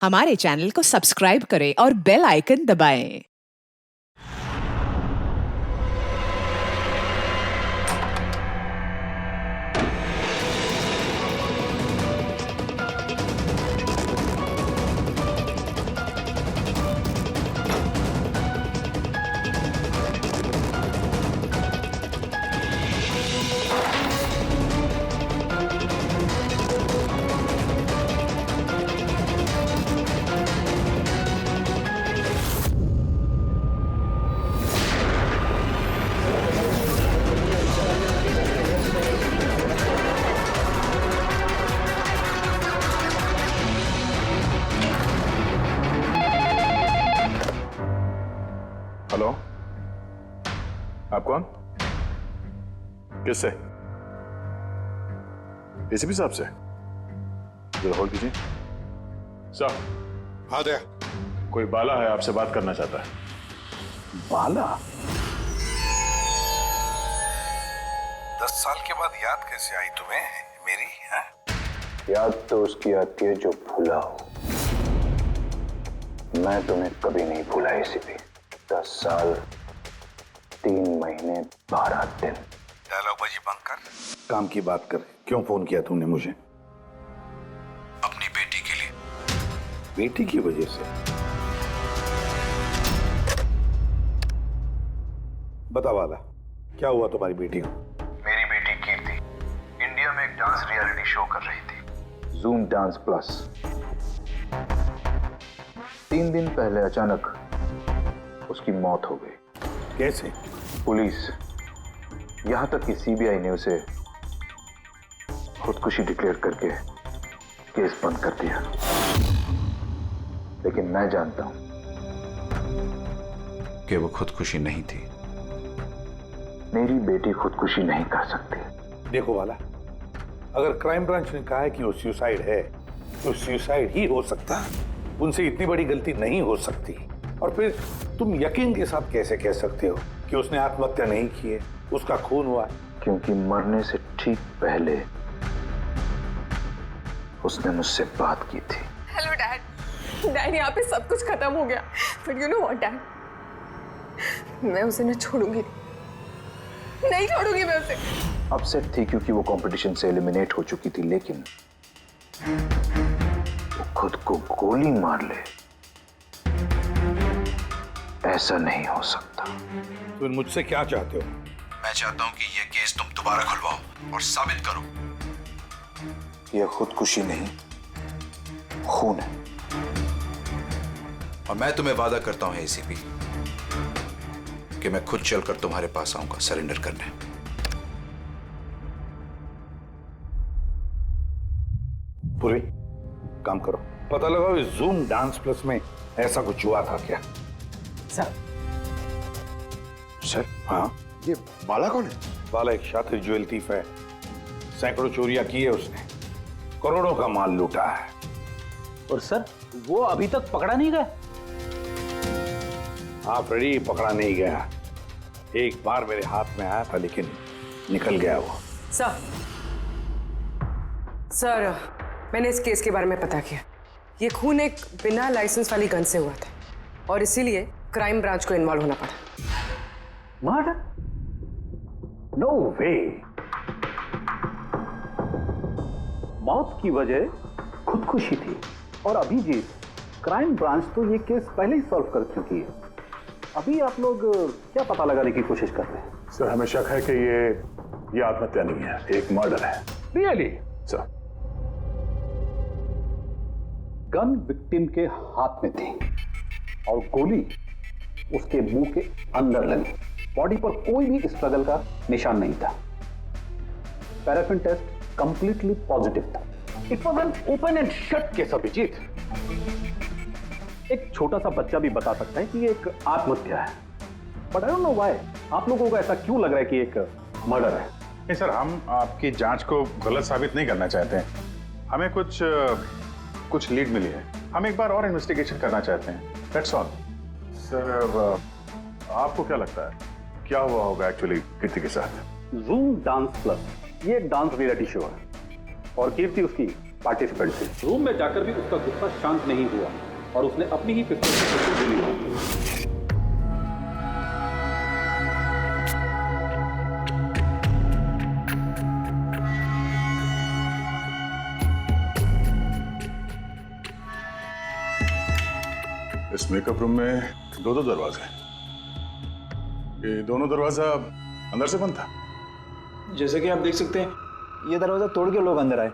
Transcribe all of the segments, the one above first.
हमारे चैनल को सब्सक्राइब करें और बेल आइकन दबाएं। हेलो, आप कौन? किससे? एसीपी साहब से? जरा होल्ड कीजिए। सर। हाँ दया। कोई बाला है, आपसे बात करना चाहता है। बाला? 10 साल के बाद याद कैसे आई तुम्हें मेरी? है? याद तो उसकी आती है जो भूला हो। मैं तुम्हें कभी नहीं भूला एसीपी। 10 साल 3 महीने 12 दिन। डायलॉग बाजी बंद कर, काम की बात कर। क्यों फोन किया तुमने मुझे? अपनी बेटी के लिए। बेटी की वजह से? बता वाला, क्या हुआ तुम्हारी बेटी को? मेरी बेटी कीर्ति इंडिया में एक डांस रियलिटी शो कर रही थी, जूम डांस प्लस। 3 दिन पहले अचानक उसकी मौत हो गई। कैसे? पुलिस, यहां तक कि सीबीआई ने उसे खुदकुशी डिक्लेयर करके केस बंद कर दिया। लेकिन मैं जानता हूं कि वो खुदकुशी नहीं थी। मेरी बेटी खुदकुशी नहीं कर सकती। देखो वाला, अगर क्राइम ब्रांच ने कहा है कि वो सुसाइड है तो सुसाइड ही हो सकता है। उनसे इतनी बड़ी गलती नहीं हो सकती। और फिर तुम यकीन के साथ कैसे कह सकते हो कि उसने आत्महत्या नहीं की है, उसका खून हुआ? क्योंकि मरने से ठीक पहले उसने मुझसे बात की थी। Hello dad. डैड, यहाँ पे सब कुछ खत्म हो गया। But you know what dad, मैं उसे न छोड़ूंगी, नहीं छोड़ूंगी मैं उसे। अपसेट थी क्योंकि वो कंपटीशन से एलिमिनेट हो चुकी थी, लेकिन वो खुद को गोली मार ले, ऐसा नहीं हो सकता। तुम मुझसे क्या चाहते हो? मैं चाहता हूँ कि ये केस तुम दोबारा खुलवाओ और साबित करो यह खुदकुशी नहीं, खून है। और मैं तुम्हें वादा करता हूँ एसीपी कि मैं खुद चलकर तुम्हारे पास आऊंगा सरेंडर करने। पूरी काम करो, पता लगाओ इस जूम डांस प्लस में ऐसा कुछ हुआ था क्या? सर, हाँ, ये बाला कौन है? बाला एक शातिर ज्वेल थीफ है। सैकड़ों चोरियां की है उसने, करोड़ों का माल लूटा है। और सर, वो अभी तक पकड़ा नहीं गया? हाँ फ्रेडी, पकड़ा नहीं गया। एक बार मेरे हाथ में आया था लेकिन निकल गया वो। सर, मैंने इस केस के बारे में पता किया। ये खून एक बिना लाइसेंस वाली गन से हुआ था और इसीलिए क्राइम ब्रांच को इन्वॉल्व होना पड़ा। मर्डर? नो वे। मौत की वजह खुदकुशी थी और अभिजीत, क्राइम ब्रांच तो ये केस पहले ही सॉल्व कर चुकी है। अभी आप लोग क्या पता लगाने की कोशिश कर रहे हैं? सर, हमें शक है कि ये आत्महत्या नहीं है, एक मर्डर है। रियली? सर, गन विक्टिम के हाथ में थी और गोली उसके मुंह के अंदर लगी। बॉडी पर कोई भी स्ट्रगल का निशान नहीं था। पैराफिन टेस्ट कंप्लीटली पॉजिटिव था। It was an open and shut case Abhijit. एक छोटा सा बच्चा भी बता सकता है कि ये एक आत्महत्या है। But I don't know why आप लोगों को ऐसा क्यों लग रहा है कि एक मर्डर है? नहीं सर, हम आपकी जांच को गलत साबित नहीं करना चाहते हैं। हमें कुछ लीड मिली है, हम एक बार और इन्वेस्टिगेशन करना चाहते हैं, दैट्स ऑल। सर, आपको क्या लगता है क्या हुआ होगा एक्चुअली कीर्ति के साथ? जूम डांस प्लस ये एक डांस रियलिटी शो है और कीर्ति उसकी पार्टिसिपेंट थे। रूम में जाकर भी उसका गुस्सा शांत नहीं हुआ और उसने अपनी ही पिस्तौल से गोली मारी। इस मेकअप रूम में दो दरवाजे हैं। ये दोनों दरवाजा अंदर से बंद था। जैसे कि आप देख सकते हैं ये दरवाजा तोड़ के लोग अंदर आए,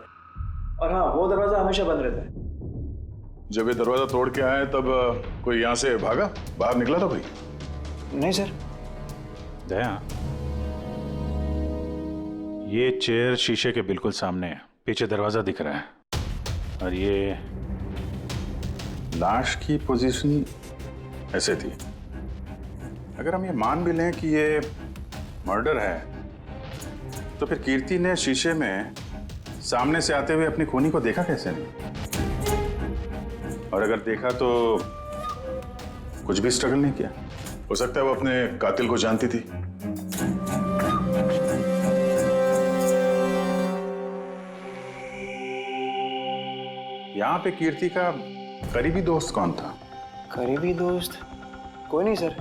और हाँ वो दरवाजा हमेशा बंद रहता है। जब ये दरवाजा तोड़ के आए तब कोई यहाँ से भागा, बाहर निकला था कोई? नहीं सर। दया, ये चेयर शीशे के बिल्कुल सामने है, पीछे दरवाजा दिख रहा है, और ये लाश की पोजीशन ऐसे थी। अगर हम ये मान भी लें कि ये मर्डर है, तो फिर कीर्ति ने शीशे में सामने से आते हुए अपनी खूनी को देखा कैसे नहीं? और अगर देखा तो कुछ भी स्ट्रगल नहीं किया। हो सकता है वो अपने कातिल को जानती थी। यहां पे कीर्ति का करीबी दोस्त कौन था? करीबी दोस्त कोई नहीं सर।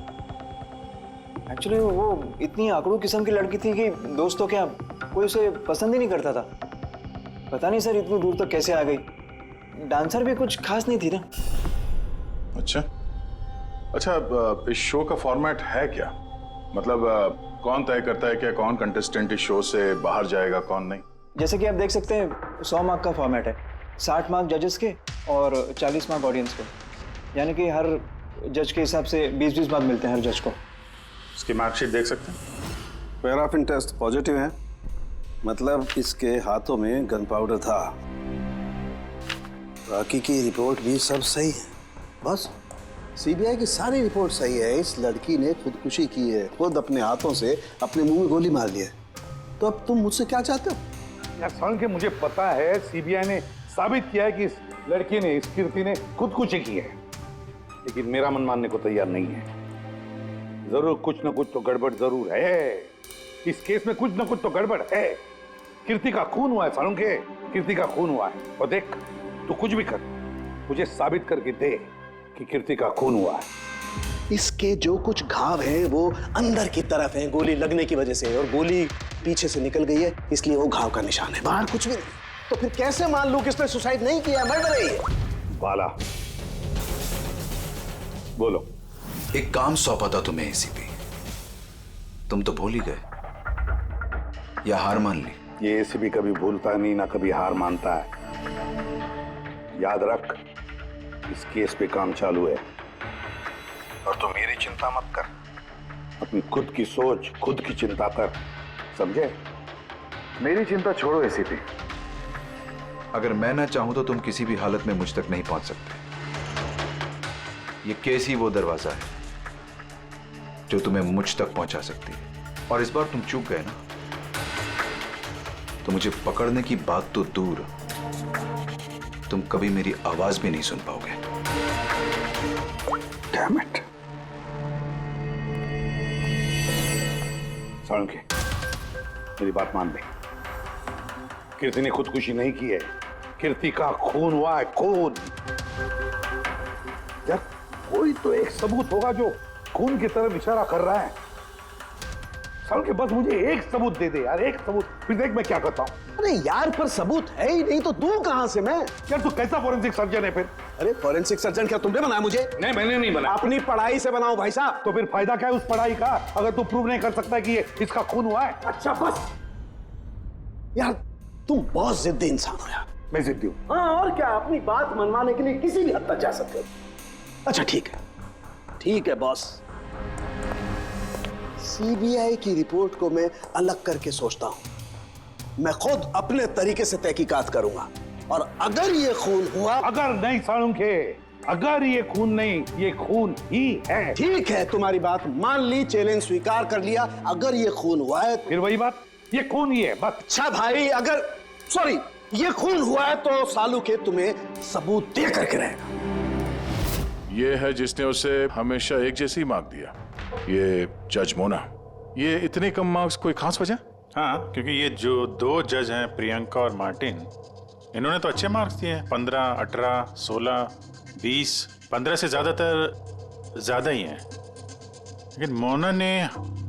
एक्चुअली वो इतनी आकड़ू किस्म की लड़की थी कि दोस्तों क्या कोई उसे पसंद ही नहीं करता था। पता नहीं सर इतनी दूर तक कैसे आ गई। डांसर भी कुछ खास नहीं थी ना। अच्छा, इस शो का फॉर्मेट है क्या? मतलब कौन तय करता है कि कौन कंटेस्टेंट इस शो से बाहर जाएगा, कौन नहीं? जैसे कि आप देख सकते हैं 100 मार्क का फॉर्मेट है। 60 मार्क जजेस के और 40 मार्क ऑडियंस के, यानी कि हर जज के हिसाब से 20-20 मार्क मिलते हैं हर जज को। इसकी मार्कशीट देख सकते हैं। पैराफिन टेस्ट पॉजिटिव है, मतलब इसके हाथों में गन पाउडर था। बाकी की रिपोर्ट भी सब सही है। बस सीबीआई की सारी रिपोर्ट सही है। इस लड़की ने खुदकुशी की है, खुद अपने हाथों से अपने मुंह में गोली मार ली है। तो अब तुम मुझसे क्या चाहते हो? यार साल के मुझे पता है सीबीआई ने साबित किया है कि इस लड़की ने, इस कीर्ति ने खुदकुशी की है, लेकिन मेरा मन मानने को तैयार नहीं है। जरूर कुछ ना कुछ तो गड़बड़ जरूर है। इस केस में कुछ ना कुछ तो गड़बड़ है। कीर्ति का खून हुआ है सालुंखे, कीर्ति का खून हुआ है। और देख, तू कुछ भी कर, मुझे साबित करके दे कि कीर्ति का खून हुआ है। इसके जो कुछ घाव हैं वो अंदर की तरफ हैं, गोली लगने की वजह से, और गोली पीछे से निकल गई है, इसलिए वो घाव का निशान है, बाहर कुछ भी नहीं। तो फिर कैसे मान लूं कि इसने सुसाइड नहीं किया, मर्डर है ये? बाला बोलो। एक काम सौंपा था तुम्हें एसीपी, तुम तो भूल ही गए या हार मान ली? ये एसीपी कभी भूलता नहीं, ना कभी हार मानता है। याद रख, इस केस पे काम चालू है, और तो मेरी चिंता मत कर, अपनी खुद की सोच, खुद की चिंता कर, समझे? मेरी चिंता छोड़ो एसीपी। अगर मैं ना चाहूं तो तुम किसी भी हालत में मुझ तक नहीं पहुंच सकते। ये केस ही वो दरवाजा है जो तुम्हें मुझ तक पहुंचा सकती है, और इस बार तुम चूक गए ना, तो मुझे पकड़ने की बात तो दूर, तुम कभी मेरी आवाज भी नहीं सुन पाओगे। Damn it. सालुंखे, मेरी बात मान ले। कीर्ति ने खुदकुशी नहीं की है, कीर्ति का खून हुआ है, खून। यार कोई तो एक सबूत होगा जो खून की तरफ इशारा कर रहा है। सालुंखे बस मुझे एक सबूत दे दे यार, एक सबूत, फिर देख मैं क्या करता हूं। अरे यार पर सबूत है ही नहीं तो दूं कहां से मैं? यार तू कैसा फॉरेंसिक सर्जन है फिर? अरे फॉरेंसिक सर्जन क्या तुमने बनाया मुझे? नहीं, मैंने नहीं बनाया। अपनी पढ़ाई से बनाओ भाई साहब। तो फिर फायदा क्या है उस पढ़ाई का, अगर तू प्रूव नहीं कर सकता कि ये इसका खून हुआ है? अच्छा बस यार, तुम बहुत जिद्दी इंसान हो यार। मैं जिद्दी हूं? हाँ और क्या, अपनी बात मनवाने के लिए किसी भी हद तक जा सकते हो। अच्छा ठीक है बॉस, सीबीआई की रिपोर्ट को मैं अलग करके सोचता हूं। मैं खुद अपने तरीके से तहकीकात करूंगा, और अगर ये खून हुआ। अगर नहीं सालुंखे, अगर ये खून नहीं, ये खून ही है। ठीक है, तुम्हारी बात मान ली, चैलेंज स्वीकार कर लिया। अगर ये खून हुआ है फिर वही बात, ये खून ही है बस। अच्छा भाई, अगर सॉरी ये खून हुआ है तो सालुंखे तुम्हें सबूत दे करके रहेगा। ये है जिसने उसे हमेशा एक जैसी मार्क दिया, ये जज मोना। ये इतने कम मार्क्स कोई खास वजह? हाँ, क्योंकि ये जो दो जज हैं, प्रियंका और मार्टिन, इन्होंने तो अच्छे मार्क्स दिए हैं, 15, 18, 16, 20, 15 से ज्यादातर ज्यादा ही हैं। लेकिन मोना ने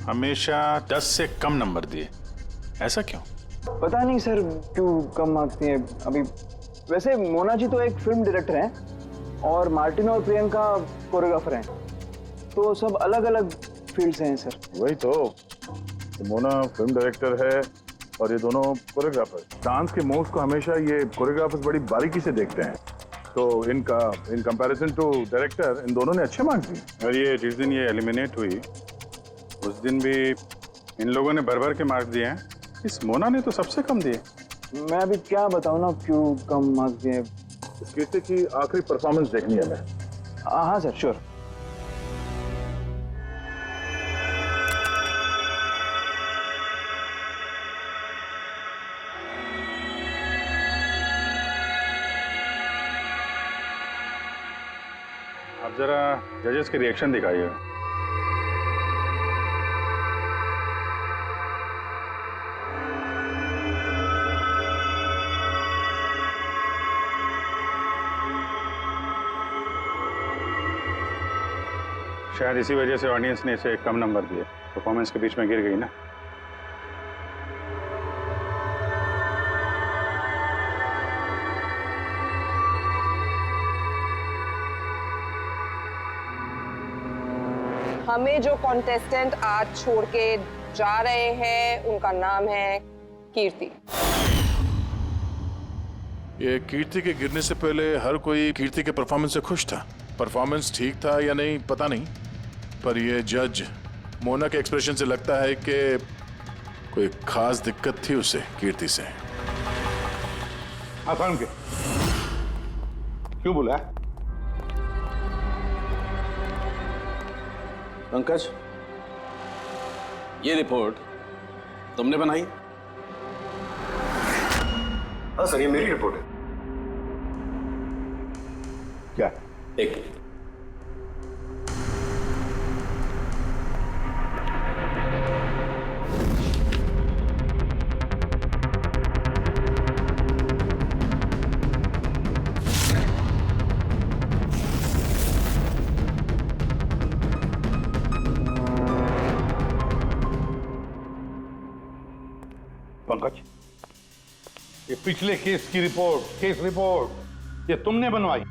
हमेशा 10 से कम नंबर दिए, ऐसा क्यों? पता नहीं सर क्यों कम मार्क्स दिए अभी। वैसे मोना जी तो एक फिल्म डायरेक्टर हैं और मार्टिन और प्रियंका कोरियोग्राफर हैं, तो सब अलग अलग फील्ड से हैं सर। वही तो मोना फिल्म डायरेक्टर है और ये दोनों कोरियोग्राफर। डांस के मूव्स को हमेशा ये कोरियोग्राफर्स बड़ी बारीकी से देखते हैं, तो इन कंपैरिजन टू डायरेक्टर इन दोनों ने अच्छे मार्क्स दिए। और ये जिस दिन ये एलिमिनेट हुई उस दिन भी इन लोगों ने भर भर के मार्क्स दिए हैं, इस मोना ने तो सबसे कम दिए। मैं अभी क्या बताऊं ना क्यों कम मार्क्स दिए। इस कीर्ति की आखिरी परफॉर्मेंस देखनी है हमें। हाँ सर श्योर। आप जरा जजेस के रिएक्शन दिखाइए। शायद इसी वजह से ऑडियंस ने इसे कम नंबर दिए, परफॉर्मेंस के बीच में गिर गई ना। हमें जो कॉन्टेस्टेंट आज छोड़ के जा रहे हैं उनका नाम है कीर्ति। ये कीर्ति के गिरने से पहले हर कोई कीर्ति के परफॉर्मेंस से खुश था। परफॉर्मेंस ठीक था या नहीं पता नहीं, पर ये जज मोना के एक्सप्रेशन से लगता है कि कोई खास दिक्कत थी उसे कीर्ति से। आसान के क्यों बोला? पंकज, ये रिपोर्ट तुमने बनाई? हाँ सर, ये मेरी रिपोर्ट है। क्या? एक मिनट। पंकज, ये पिछले केस की रिपोर्ट, केस रिपोर्ट ये तुमने बनवाई?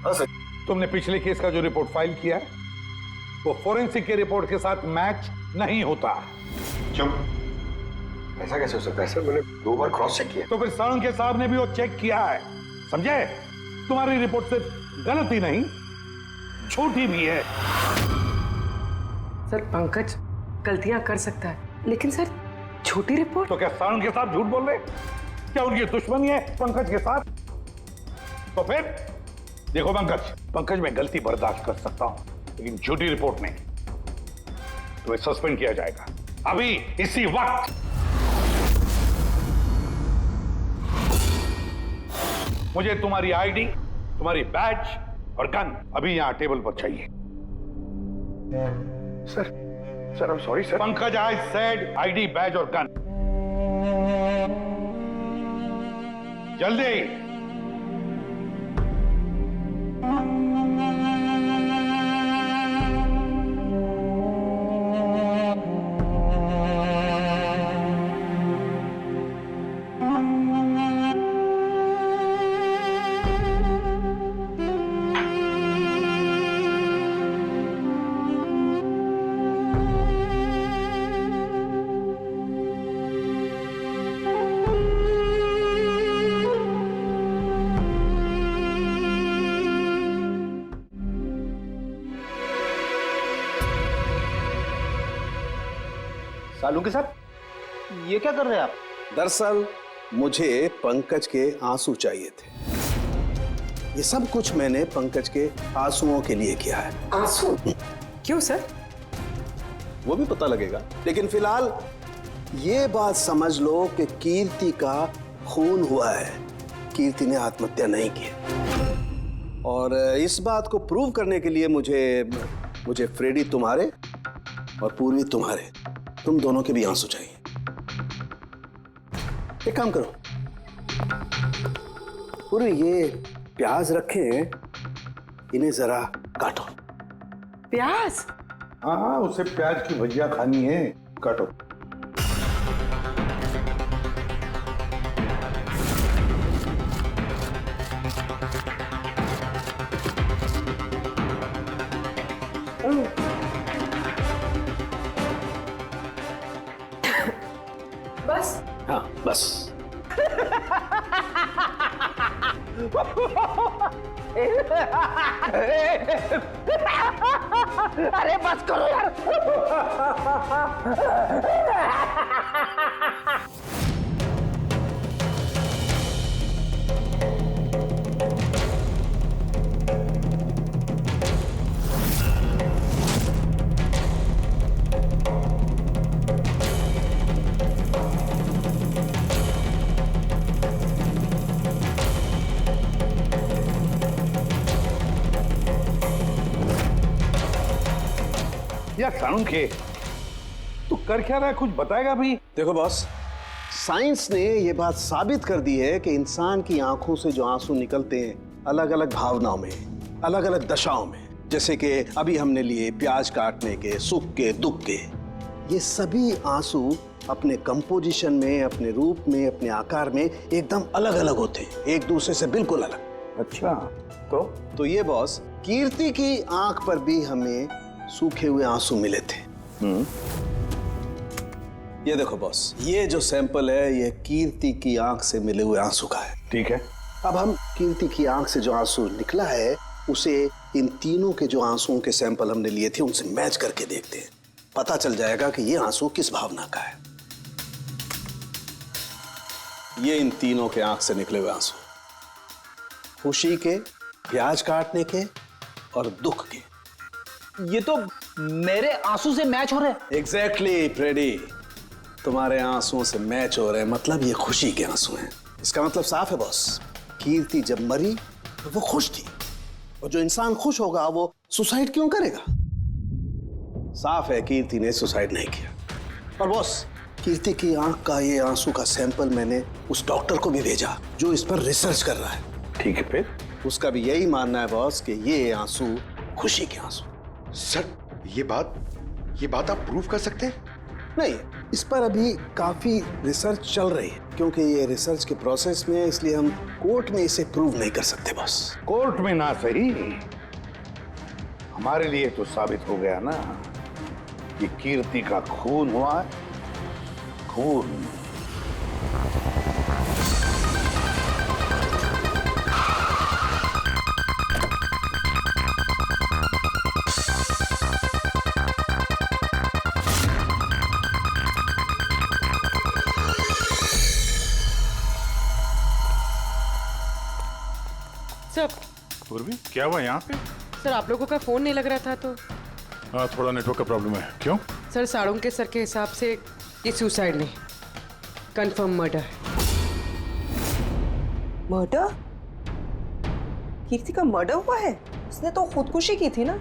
हाँ सर। तुमने पिछले केस का जो रिपोर्ट फाइल किया है वो फोरेंसिक के रिपोर्ट के साथ मैच नहीं होता। क्यों? ऐसा कैसे हो सकता है सर? मैंने 2 बार क्रॉस चेक किया। तो फिर साळुंखे साहब ने भी वो चेक किया है, समझे? तुम्हारी रिपोर्ट सिर्फ गलत ही नहीं, झूठी भी है। सर पंकज गलतियां कर सकता है, लेकिन सर छोटी रिपोर्ट। तो क्या साळुंखे साहब झूठ बोल रहे? क्या उनकी दुश्मनी है पंकज के साथ? तो फिर देखो पंकज मैं गलती बर्दाश्त कर सकता हूं, लेकिन झूठी रिपोर्ट नहीं। तो सस्पेंड किया जाएगा अभी इसी वक्त। मुझे तुम्हारी आईडी, तुम्हारी बैज और गन अभी यहां टेबल पर चाहिए। Sir I am sorry sir. Pankaj, I said ID, badge और गन। जल्दी। साळुंखे साहब, ये क्या कर रहे हैं आप? दरअसल मुझे पंकज के आंसू चाहिए थे। ये सब कुछ मैंने पंकज के आंसुओं के लिए किया है। आंसू? क्यों सर? वो भी पता लगेगा, लेकिन फिलहाल ये बात समझ लो कि कीर्ति का खून हुआ है। कीर्ति ने आत्महत्या नहीं की। और इस बात को प्रूव करने के लिए मुझे फ्रेडी तुम्हारे और पूर्वी तुम्हारे, तुम दोनों के भी आंसू चाहिए। एक काम करो, पूरी ये प्याज रखे हैं, इन्हें जरा काटो। प्याज? हाँ, उसे प्याज की भजिया खानी है, काटो। बस? हाँ बस। अरे बस करो यार। यार साळुंखे, तू कर क्या रहा है, कुछ बताएगा भी? देखो बॉस, साइंस ने ये बात साबित कर दी है कि इंसान की आंखों से जो आंसू निकलते हैं अलग अलग भावनाओं में, अलग अलग दशाओं में, जैसे कि अभी हमने लिए प्याज काटने के, सुख के, दुख के, ये सभी आंसू अपने कंपोजिशन में, अपने रूप में, अपने आकार में एकदम अलग अलग होते हैं, एक दूसरे से बिल्कुल अलग। अच्छा, तो ये बॉस, कीर्ति की आंख पर भी हमें सूखे हुए आंसू मिले थे। ये देखो बॉस, ये जो सैंपल है ये कीर्ति की आंख से मिले हुए आंसू का है। ठीक है। अब हम कीर्ति की आंख से जो आंसू निकला है उसे इन तीनों के जो आंसुओं के सैंपल हमने लिए थे उनसे मैच करके देखते हैं, पता चल जाएगा कि ये आंसू किस भावना का है। ये इन तीनों के आंख से निकले हुए आंसू, खुशी के, प्याज काटने के और दुख के। ये तो मेरे आंसू से मैच हो रहे हैं। एग्जैक्टली फ्रेडी, तुम्हारे आंसुओं से मैच हो रहे हैं, मतलब ये खुशी के आंसू हैं। इसका मतलब साफ है बॉस, कीर्ति जब मरी तो वो खुश थी, और जो इंसान खुश होगा वो सुसाइड क्यों करेगा? साफ है कीर्ति ने सुसाइड नहीं किया। और बॉस, कीर्ति की आंख का ये आंसू का सैंपल मैंने उस डॉक्टर को भी भेजा जो इस पर रिसर्च कर रहा है। ठीक है, फिर उसका भी यही मानना है बॉस कि ये आंसू खुशी के आंसू। सर, ये बात आप प्रूव कर सकते हैं? नहीं, इस पर अभी काफी रिसर्च चल रही है, क्योंकि ये रिसर्च के प्रोसेस में है, इसलिए हम कोर्ट में इसे प्रूव नहीं कर सकते बॉस। कोर्ट में ना सही, हमारे लिए तो साबित हो गया ना कि कीर्ति का खून हुआ है। खून। सर, पूर्वी, क्या हुआ यहाँ पे? सर आप लोगों का फोन नहीं लग रहा था तो। हाँ, थोड़ा नेटवर्क का प्रॉब्लम है। क्यों? सर साळुंखे सर के हिसाब से ये सुसाइड नहीं, कंफर्म मर्डर है। मर्डर? कीर्ति का मर्डर हुआ है? उसने तो खुदकुशी की थी ना?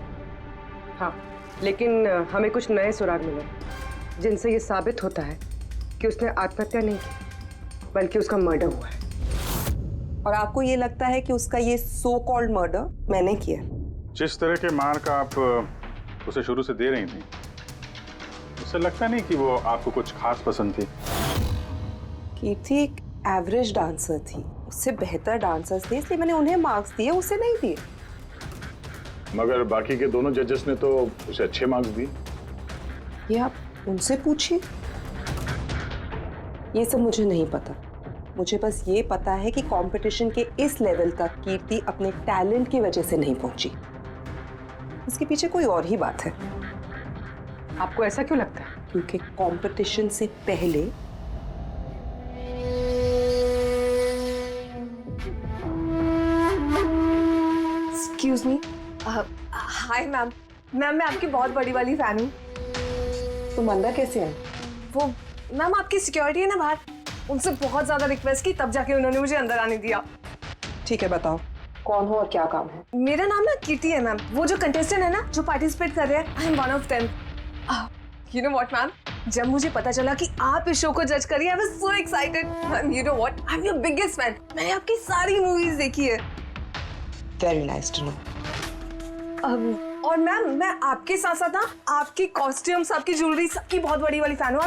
हाँ, लेकिन हमें कुछ नए सुराग मिले जिनसे ये साबित होता है कि उसने आत्महत्या नहीं की, बल्कि उसका मर्डर हुआ है। और आपको ये लगता है कि उसका ये सो कॉल्ड मर्डर मैंने किया? जिस तरह के मार का आप उसे शुरू से दे रही थी, उससे लगता नहीं कि वो आपको कुछ खास पसंद थी। कीर्ति एक एवरेज डांसर थी, उससे बेहतर डांसर्स थे, इसलिए मैंने उन्हें मार्क्स दिए, उसे नहीं दिए। मगर बाकी के दोनों जजेस ने तो उसे अच्छे मार्क्स दिए। ये आप उनसे पूछिए, ये सब मुझे नहीं पता। मुझे बस ये पता है कि कंपटीशन के इस लेवल तक कीर्ति अपने टैलेंट की वजह से नहीं पहुंची। इसके पीछे कोई और ही बात है। आपको ऐसा क्यों लगता है? क्योंकि कंपटीशन से पहले एक्सक्यूज मी, हाय मैम, मैं आपकी बहुत बड़ी वाली फैन हूँ। तुम अंदर कैसे हैं? वो मैम आपकी सिक्योरिटी है ना बाहर, उनसे बहुत ज्यादा रिक्वेस्ट की, तब जाके उन्होंने मुझे अंदर आने दिया। ठीक है, बताओ कौन हो और क्या काम है? मेरा नाम ना कीर्ति है मैम, वो जो कंटेस्टेंट है ना जो पार्टिसिपेट कर रहे हैं, I am one of them. You know what, ma'am? जब मुझे पता चला कि आप इस शो को जज करिए, I was so excited. Ma'am, you know what? I'm your biggest fan. मैंने आपकी सारी मूवीज देखी है. Very nice to know. और मैम, मैं आपके साथ साथ ना आपकी कॉस्ट्यूम्स, आपकी ज्वेलरी, सबकी बहुत बड़ी वाली फैन हूँ.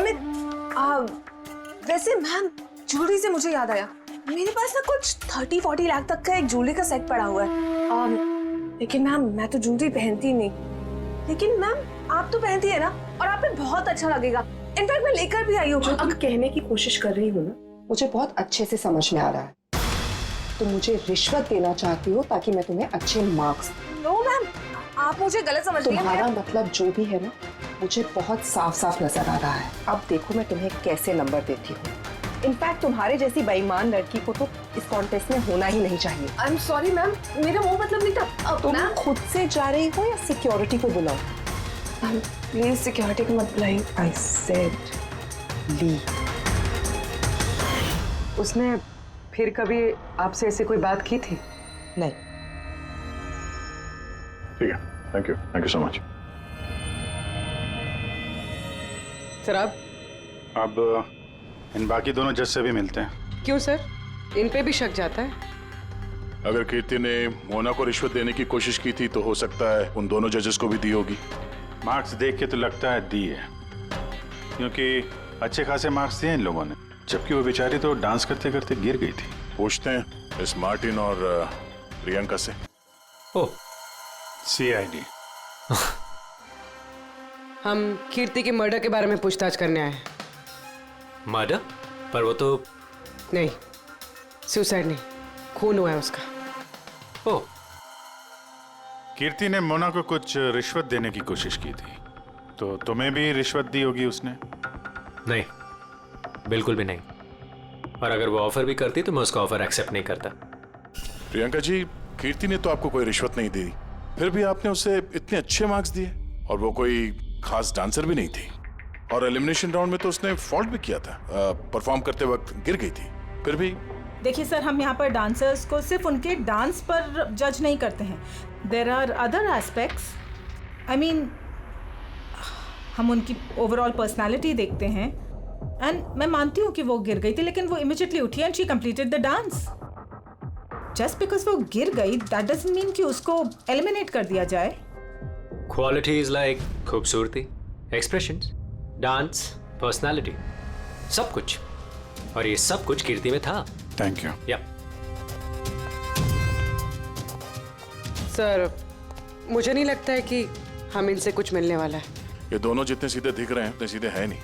वैसे मैम, ज्वेलरी से मुझे याद आया, मेरे पास ना कुछ 30-40 लाख तक का एक ज्वेलरी का सेट पड़ा हुआ है. लेकिन मैम, मैं तो ज्वेलरी पहनती नहीं. लेकिन मैम, आप तो पहनती है ना, और आप पे बहुत अच्छा लगेगा. इनफैक्ट मैं लेकर भी आई हूँ. जो तुम कहने की कोशिश कर रही हो ना, मुझे बहुत अच्छे से समझ में आ रहा है. तुम मुझे रिश्वत देना चाहती हो ताकि मैं तुम्हें अच्छे मार्क्स. नो मैम, आप मुझे गलत समझ रही हैं. तुम्हारा मतलब जो भी है ना, मुझे बहुत साफ साफ नजर आ रहा है. अब देखो मैं तुम्हें कैसे नंबर देती हूँ. इनफैक्ट तुम्हारे जैसी बेईमान लड़की को तो इस कॉन्टेस्ट में होना ही नहीं चाहिए. आई एम सॉरी मैम, मेरा वो मतलब नहीं था. तुम खुद से जा रही हो या सिक्योरिटी को बुलाओ? प्लीज सिक्योरिटी को मत बुलाइए. I said ली. उसने फिर कभी आपसे ऐसे कोई बात की थी? नहीं. ठीक है, thank you so much. Sir अब इन बाकी दोनों जज से भी मिलते हैं. क्यों सर? इन पे भी शक जाता है? अगर कीर्ति ने मोना को रिश्वत देने की कोशिश की थी तो हो सकता है उन दोनों जजेस को भी दी होगी. मार्क्स देख के तो लगता है दी है, क्योंकि अच्छे खासे मार्क्स दिए इन लोगों ने, जबकि वो बेचारी तो डांस करते करते गिर गई थी. पूछते हैं इस मार्टिन और प्रियंका से. ओह, CID. हम कीर्ति के मर्डर के बारे में पूछताछ करने आए हैं. मर्डर? पर वो तो नहीं, सुसाइड नहीं, खून हुआ है उसका. ओह, कीर्ति ने मोना को कुछ रिश्वत देने की कोशिश की थी, तो तुम्हें भी रिश्वत दी होगी उसने? नहीं, बिल्कुल भी नहीं. और अगर वो ऑफर भी करती तो मैं उसका ऑफर एक्सेप्ट नहीं करता. प्रियंका जी, कीर्ति ने तो आपको कोई रिश्वत नहीं दी, फिर भी आपने उसे इतने अच्छे मार्क्स दिए. और वो कोई खास डांसर भी नहीं थी, और एलिमिनेशन राउंड में तो उसने फॉल्ट भी किया था. परफॉर्म करते वक्त गिर गई थी. फिर भी देखिए सर, हम यहाँ पर डांसर्स को सिर्फ उनके डांस पर जज नहीं करते हैं. There are other aspects. I mean, हम उनकी ओवरऑल पर्सनालिटी देखते हैं. एंड मैं मानती हूँ कि वो गिर गई थी, लेकिन वो इमीडिएटली उठी and she completed the dance. Just because वो गिर गई, दैट डजंट मीन कि उसको एलिमिनेट कर दिया जाए. क्वालिटीज लाइक खूबसूरती, एक्सप्रेशंस, डांस, पर्सनालिटी, सब कुछ. और ये सब कुछ कीर्ति में था. Thank you. या सर, मुझे नहीं लगता है कि हम इनसे कुछ मिलने वाला है. ये दोनों जितने सीधे दिख रहे हैं उतने सीधे हैं नहीं.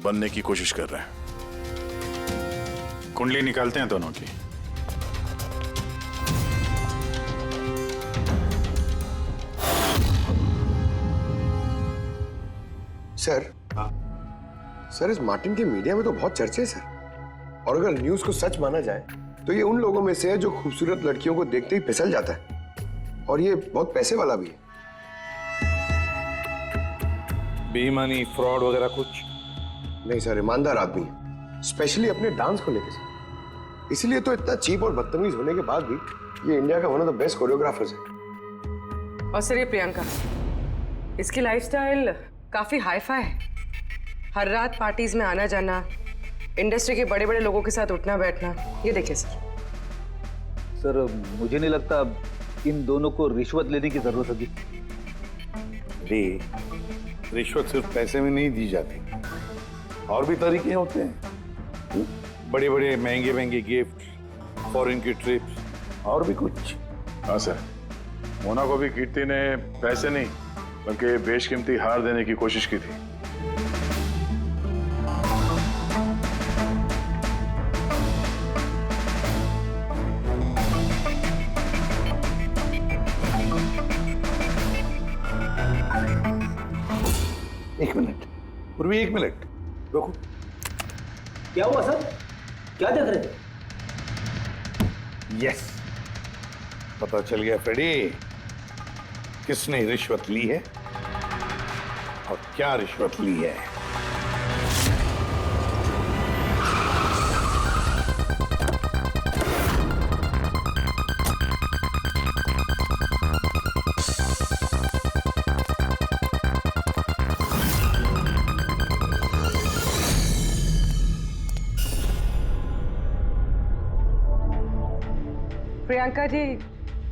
बनने की कोशिश कर रहे हैं. कुंडली निकालते हैं दोनों की. सर इस मार्टिन के मीडिया में तो बहुत चर्चे है सर. और अगर न्यूज को सच माना जाए तो ये उन लोगों में से है जो खूबसूरत लड़कियों को देखते ही फिसल जाता है. और ये बहुत पैसे वाला भी है. बेईमानी, फ्रॉड वगैरह कुछ नहीं सर, ईमानदार आदमी है, स्पेशली अपने डांस को लेकर सर. इसीलिए तो इतना चीप और बदतमीज होने के बाद भी ये इंडिया का one of the best choreographers है. और सर, ये प्रियंका, इसकी लाइफस्टाइल काफी हाई-फाई है. हर रात पार्टीज में आना जाना, इंडस्ट्री के बड़े बड़े लोगों के साथ उठना बैठना. ये देखिए सर. सर, मुझे नहीं लगता इन दोनों को रिश्वत लेने की जरूरत होगी. रिश्वत सिर्फ पैसे में नहीं दी जाती, और भी तरीके होते हैं. बड़े बड़े महंगे महंगे गिफ्ट, फॉरेन की ट्रिप्स, और भी कुछ. हाँ सर, मोना को भी कीर्ति ने पैसे नहीं बल्कि बेशकीमती हार देने की कोशिश की थी. एक मिनट पूर्वी, एक मिनट रुको. क्या हुआ सर? क्या देख रहे थे? यस, पता चल गया फ्रेडी, किसने रिश्वत ली है और क्या रिश्वत ली है. प्रियंका जी,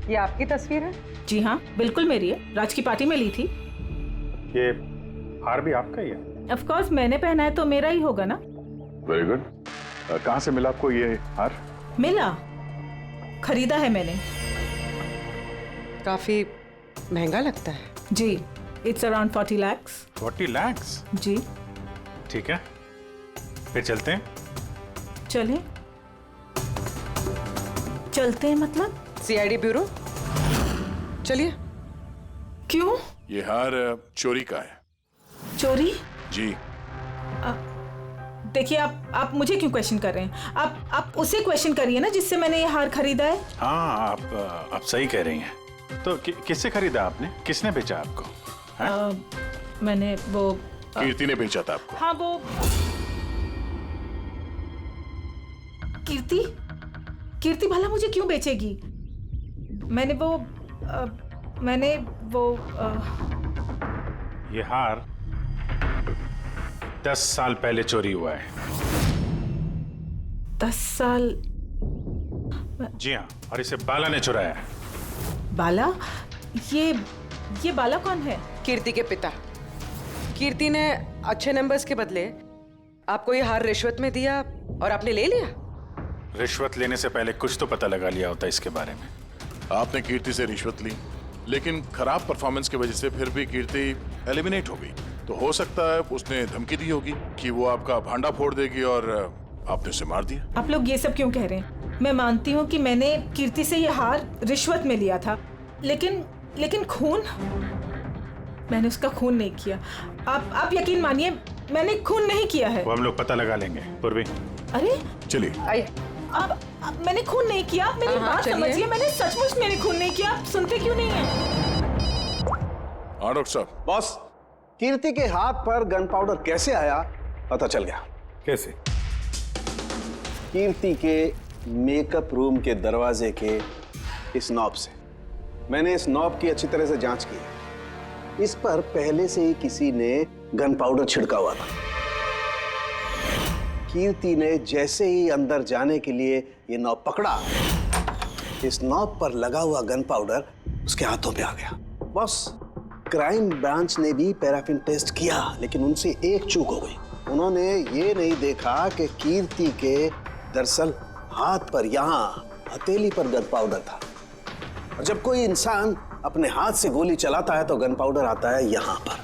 ये आपकी तस्वीर है? जी हाँ, बिल्कुल मेरी है। राज की पार्टी में ली थी। ये हार भी आपका ही है? ऑफ कोर्स, मैंने पहना है तो मेरा ही होगा ना। Very good. कहाँ से मिला आपको ये हार? मिला, खरीदा है मैंने। काफी महंगा लगता है। जी, इट्स अराउंड 40 lakhs। 40 लाख? जी। ठीक है, फिर चलते हैं। चलें? चलते हैं मतलब? CID bureau. चलिए। क्यों? ये हार चोरी का है। चोरी? जी। देखिए, आप मुझे क्यों क्वेश्चन कर रहे हैं? आप उसे क्वेश्चन करिए ना जिससे मैंने ये हार खरीदा है। हाँ, आप सही कह रही हैं। तो किससे खरीदा आपने? किसने बेचा आपको? मैंने वो कीर्ति ने बेचा था आपको। हाँ, वो कीर्ति भला मुझे क्यों बेचेगी? मैंने वो ये हार 10 साल पहले चोरी हुआ है। 10 साल? जी हाँ, और इसे बाला ने चुराया है। बाला? ये बाला कौन है? कीर्ति के पिता। कीर्ति ने अच्छे नंबर्स के बदले आपको ये हार रिश्वत में दिया और आपने ले लिया। रिश्वत लेने से पहले कुछ तो पता लगा लिया होता इसके बारे में। आपने कीर्ति से रिश्वत ली, लेकिन खराब परफॉर्मेंस की वजह से फिर भी कीर्ति एलिमिनेट हो गई। तो हो सकता है उसने धमकी दी होगी कि वो आपका भांडा फोड़ देगी और आपने उसे मार दिया। आप लोग ये सब क्यों कह रहे हैं? मैं मानती हूँ कि मैंने कीर्ति से ये हार रिश्वत में लिया था, लेकिन खून? मैंने उसका खून नहीं किया। आप यकीन मानिए, मैंने खून नहीं किया है। वो हम लोग पता लगा लेंगे। पूर्वी, अरे चलिए। आइए। अब मैंने खून नहीं किया। आप मेरी बात समझिए, मैंने सचमुच मैंने खून नहीं किया। आप सुनते क्यों नहीं है? हाँ डॉक्टर साहब। बॉस, कीर्ति के हाथ पर गन पाउडर कैसे आया पता चल गया। कैसे? कीर्ति के मेकअप रूम के दरवाजे के इस नॉब से। मैंने इस नॉब की अच्छी तरह से जांच की। इस पर पहले से ही किसी ने गन पाउडर छिड़का हुआ था। कीर्ति ने जैसे ही अंदर जाने के लिए ये नॉब पकड़ा, इस नॉब पर लगा हुआ गन पाउडर उसके हाथों पे आ गया। बॉस, क्राइम ब्रांच ने भी पैराफिन टेस्ट किया, लेकिन उनसे एक चूक हो गई। उन्होंने ये नहीं देखा कि कीर्ति के दरअसल हाथ पर, यहाँ हथेली पर गन पाउडर था। और जब कोई इंसान अपने हाथ से गोली चलाता है तो गन पाउडर आता है यहाँ पर,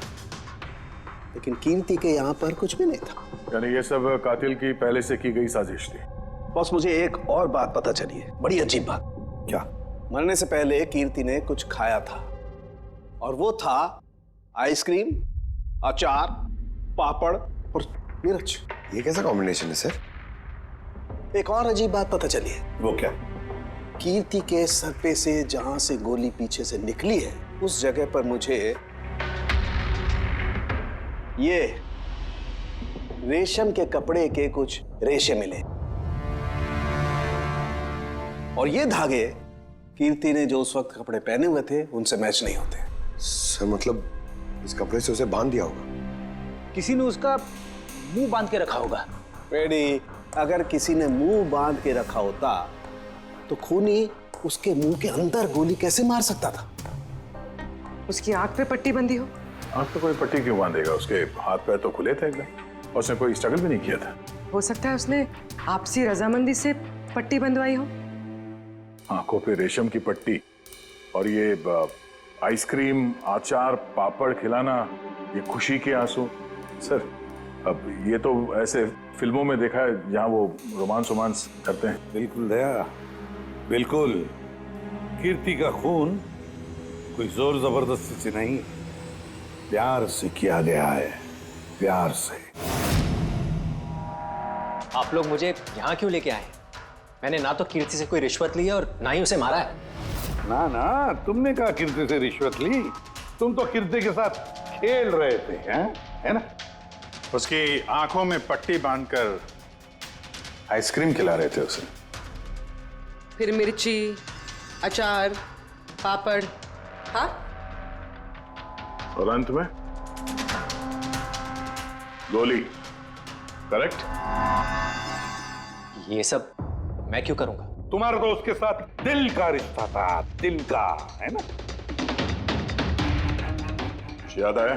लेकिन कीर्ति के यहाँ पर कुछ भी नहीं था। यानी ये सब कातिल की पहले से की गई साजिश थी। बॉस, मुझे एक और बात पता चली है, बड़ी अजीब बात। क्या? मरने से पहले कीर्ति ने कुछ खाया था, और वो था आइसक्रीम, अचार, पापड़ और मिर्च। ये कैसा कॉम्बिनेशन है सर? एक और अजीब बात पता चली है। वो क्या? कीर्ति के सर पे से जहां से गोली पीछे से निकली है, उस जगह पर मुझे ये रेशम के कपड़े के कुछ रेशे मिले, और ये धागे कीर्ति ने जो उस वक्त कपड़े पहने हुए थे उनसे मैच नहीं होते। सर मतलब इस कपड़े से उसे बांध दिया होगा। किसी ने उसका मुंह बांध के रखा होगा। पेडी, अगर किसी ने मुंह बांध के रखा होता तो खूनी उसके मुंह के अंदर गोली कैसे मार सकता था? उसकी आंख पे पट्टी बंधी हो। आंख पे कोई पट्टी क्यों बांधेगा? उसके हाथ पैर तो खुले थे एकदम, और उसने कोई स्ट्रगल भी नहीं किया था। हो सकता है उसने आपसी रजामंदी से पट्टी बंधवाई हो। आंखों पे रेशम की पट्टी और ये आइसक्रीम, अचार, पापड़ खिलाना, ये खुशी के आंसू। सर, अब ये तो ऐसे फिल्मों में देखा है जहां वो रोमांस करते हैं। बिल्कुल दया, बिल्कुल। कीर्ति का खून कोई जोर जबरदस्ती से नहीं, प्यार से किया गया है, प्यार से। आप लोग मुझे यहाँ क्यों लेके आए? मैंने ना तो कीर्ति से कोई रिश्वत ली है और ना ही उसे मारा है। ना ना, तुमने कहा कीर्ति से रिश्वत ली? तुम तो कीर्ति के साथ खेल रहे थे, हैं? है ना? उसकी आंखों में पट्टी बांधकर आइसक्रीम खिला रहे थे उसे। फिर मिर्ची, अचार, पापड़, हाँ? और अंत में गोली। करेक्ट? ये सब मैं क्यों करूंगा? तुम्हारे तो उसके साथ दिल का रिश्ता था, दिल का, है ना? याद आया?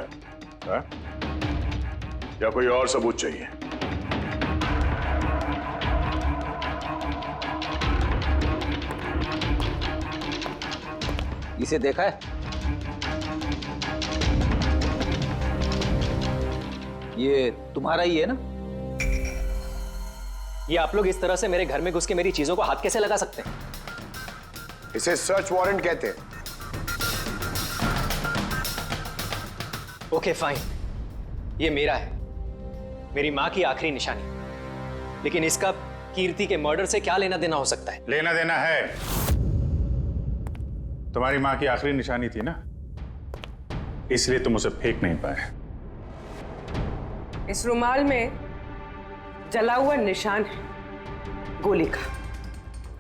है? या कोई और सबूत चाहिए? इसे देखा है? ये तुम्हारा ही है ना? ये आप लोग इस तरह से मेरे घर में घुस के मेरी चीजों को हाथ कैसे लगा सकते हैं? इसे सर्च वारंट कहते हैं। ओके फाइन, ये मेरा है, मेरी माँ की आखिरी निशानी। लेकिन इसका कीर्ति के मर्डर से क्या लेना देना हो सकता है? लेना देना है। तुम्हारी मां की आखिरी निशानी थी ना, इसलिए तुम उसे फेंक नहीं पाए। इस रुमाल में जला हुआ निशान है गोली का,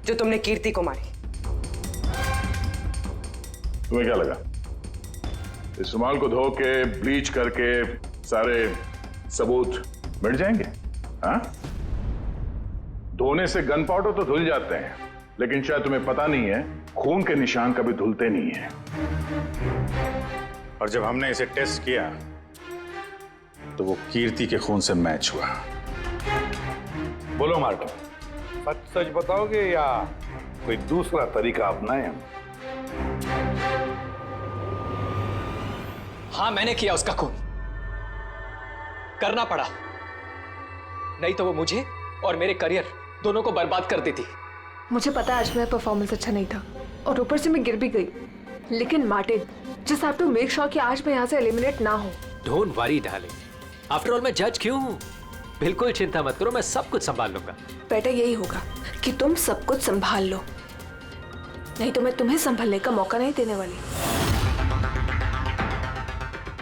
जो तुमने कीर्ति को मारी। तुम्हें क्या लगा इस रुमाल को धो के ब्लीच करके सारे सबूत मिट जाएंगे? हाँ, धोने से गन पाउडर तो धुल जाते हैं, लेकिन शायद तुम्हें पता नहीं है खून के निशान कभी धुलते नहीं है। और जब हमने इसे टेस्ट किया तो वो कीर्ति के खून से मैच हुआ। बोलो मार्टिन, सच सच बताओगे या कोई दूसरा तरीका अपनाएं हम? हाँ, मैंने किया उसका खून, करना पड़ा, नहीं तो वो मुझे और मेरे करियर दोनों को बर्बाद कर देती। मुझे पता है आज मेरा परफॉर्मेंस अच्छा नहीं था और ऊपर से मैं गिर भी गई, लेकिन Martin, just have to make sure कि आज मैं यहाँ से एलिमिनेट ना हो। Don't worry darling, after all मैं जज क्यों हूँ? बिल्कुल चिंता मत करो, मैं सब कुछ संभाल लूंगा। बेटा यही होगा कि तुम सब कुछ संभाल लो, नहीं तो मैं तुम्हें संभालने का मौका नहीं देने वाली।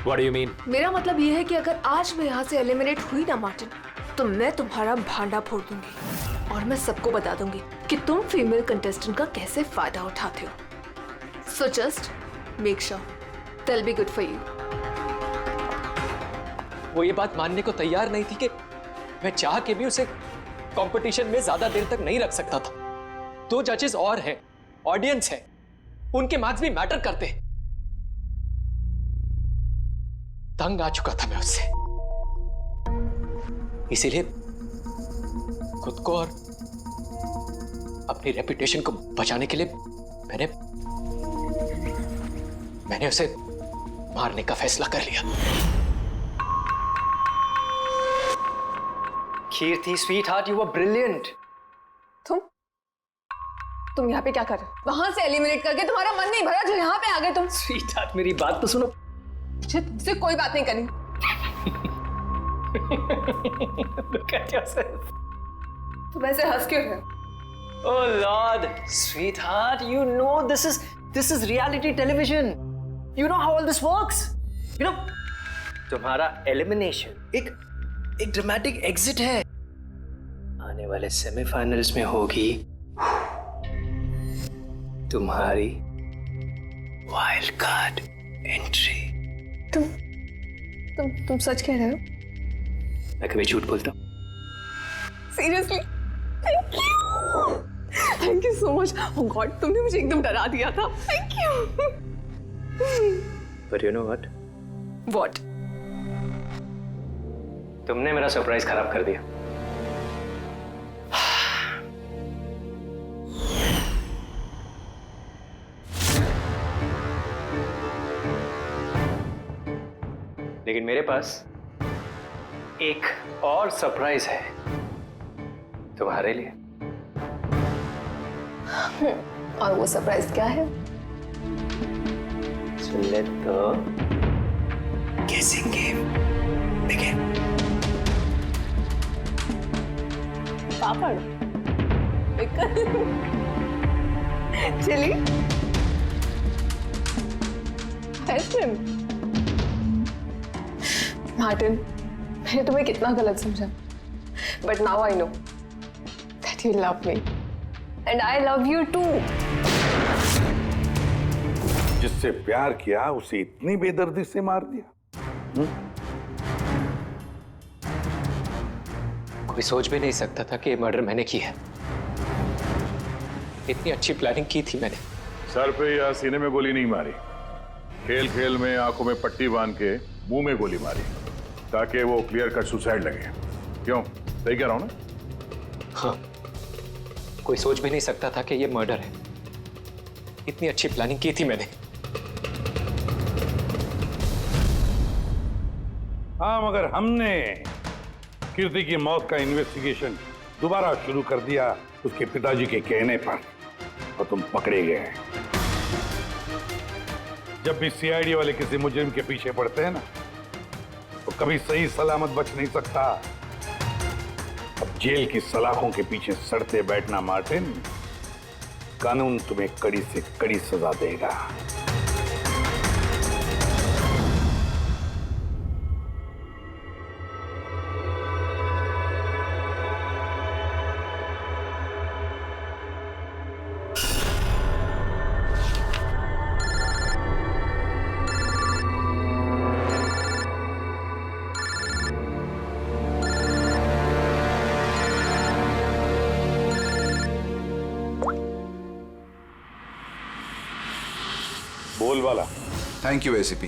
What do you mean? मेरा मतलब ये है कि अगर आज मैं यहाँ से एलिमिनेट हुई ना मार्टिन, तो मैं तुम्हारा भांडा फोड़ दूंगी और मैं सबको बता दूंगी कि तुम फीमेल कंटेस्टेंट का कैसे फायदा उठाते हो। So just make sure they'll be good for you. वो ये बात मानने को तैयार नहीं थी कि मैं चाह के भी उसे कंपटीशन में ज्यादा देर तक नहीं रख सकता था। 2 जजेस और हैं, ऑडियंस है, उनके मार्क्स भी मैटर करते हैं। तंग आ चुका था मैं उससे, इसीलिए खुद को और अपनी रेपुटेशन को बचाने के लिए मैंने उसे मारने का फैसला कर लिया। कीर्ति स्वीटहार्ट, यू वर ब्रिलियंट। तुम यहाँ पे क्या कर रहे हो? वहां से एलिमिनेट करके तुम्हारा मन नहीं भरा जो यहाँ पे आ गए तुम? स्वीटहार्ट, मेरी बात तो सुनो। मुझे तुमसे कोई बात नहीं करनी। Look at yourself. तुम ऐसे हंस क्यों रहे हो? Oh Lord, sweetheart, you know this is reality television. You know how all this works. You know, तुम्हारा एलिमिनेशन एक ड्रामेटिक एग्जिट है। आने वाले सेमीफाइनल्स में होगी तुम्हारी वाइल्ड कार्ड एंट्री। तुम सच कह रहे हो? मैं कभी झूठ बोलता हूँ? Seriously? Thank you so much. Oh God, तुमने मुझे एकदम डरा दिया था। Thank you. But you know what? What? तुमने मेरा सरप्राइज खराब कर दिया। लेकिन मेरे पास एक और सरप्राइज है तुम्हारे लिए। और वो सरप्राइज क्या है? So let the guessing game begin. Papad, chilli, ice cream. Martin, मैंने तुम्हें कितना गलत समझा, but now I know that you love me and I love you too. जिससे प्यार किया उसे इतनी बेदर्दी से मार दिया। कोई सोच भी नहीं सकता था कि ये मर्डर मैंने किया है। इतनी अच्छी प्लानिंग की थी मैंने। सर पे या सीने में गोली नहीं मारी, खेल खेल में आंखों में पट्टी बांध के मुंह में गोली मारी ताकि वो क्लियर कट सुसाइड लगे। क्यों, सही कह रहा हूं ना? हाँ, कोई सोच भी नहीं सकता था कि ये मर्डर है। इतनी अच्छी प्लानिंग की थी मैंने। हाँ, मगर हमने कीर्ति की मौत का इन्वेस्टिगेशन दोबारा शुरू कर दिया उसके पिताजी के कहने पर, और तुम पकड़े गए। जब भी सीआईडी वाले किसी मुजरिम के पीछे पड़ते हैं ना, तो कभी सही सलामत बच नहीं सकता। अब जेल की सलाखों के पीछे सड़ते बैठना मार्टिन, कानून तुम्हें कड़ी से कड़ी सजा देगा। बोल वाला। थैंक यू एसीपी,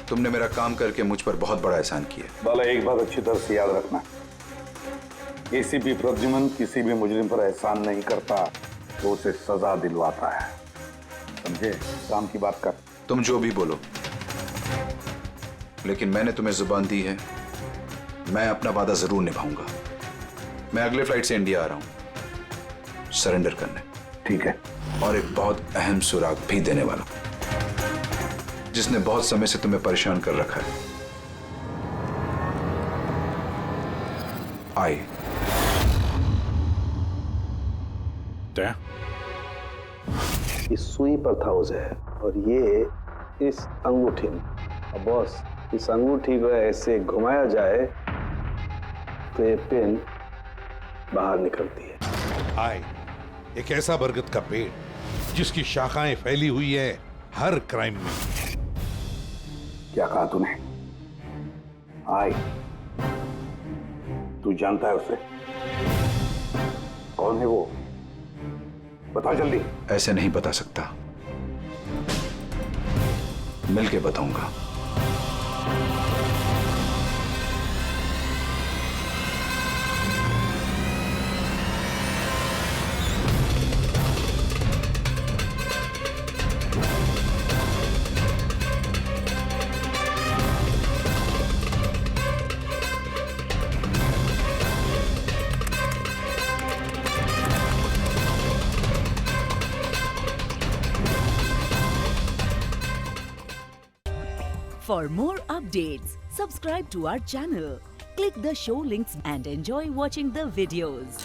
तुमने मेरा काम करके मुझ पर बहुत बड़ा एहसान किया। बाला, एक बात अच्छी तरह से याद रखना, एसीपी प्रद्युमन किसी भी मुजरिम पर एहसान नहीं करता, तो उसे सजा दिलवाता है। समझे? काम की बात कर। तुम जो भी बोलो, लेकिन मैंने तुम्हें जुबान दी है, मैं अपना वादा जरूर निभाऊंगा। मैं अगले फ्लाइट से इंडिया आ रहा हूं सरेंडर करने। ठीक है। और एक बहुत अहम सुराग भी देने वाला, जिसने बहुत समय से तुम्हें परेशान कर रखा है। आई इस सुई पर था उसे, और ये इस अंगूठी में। अब बॉस, इस अंगूठी को ऐसे घुमाया जाए तो ये पिन बाहर निकलती है। आए, एक ऐसा बरगद का पेड़ जिसकी शाखाएं फैली हुई है हर क्राइम में। क्या कहा तूने? आए, तू जानता है उसे? कौन है वो? बता जल्दी। ऐसे नहीं बता सकता, मिलके बताऊंगा। For more updates, subscribe to our channel, click the show links and enjoy watching the videos.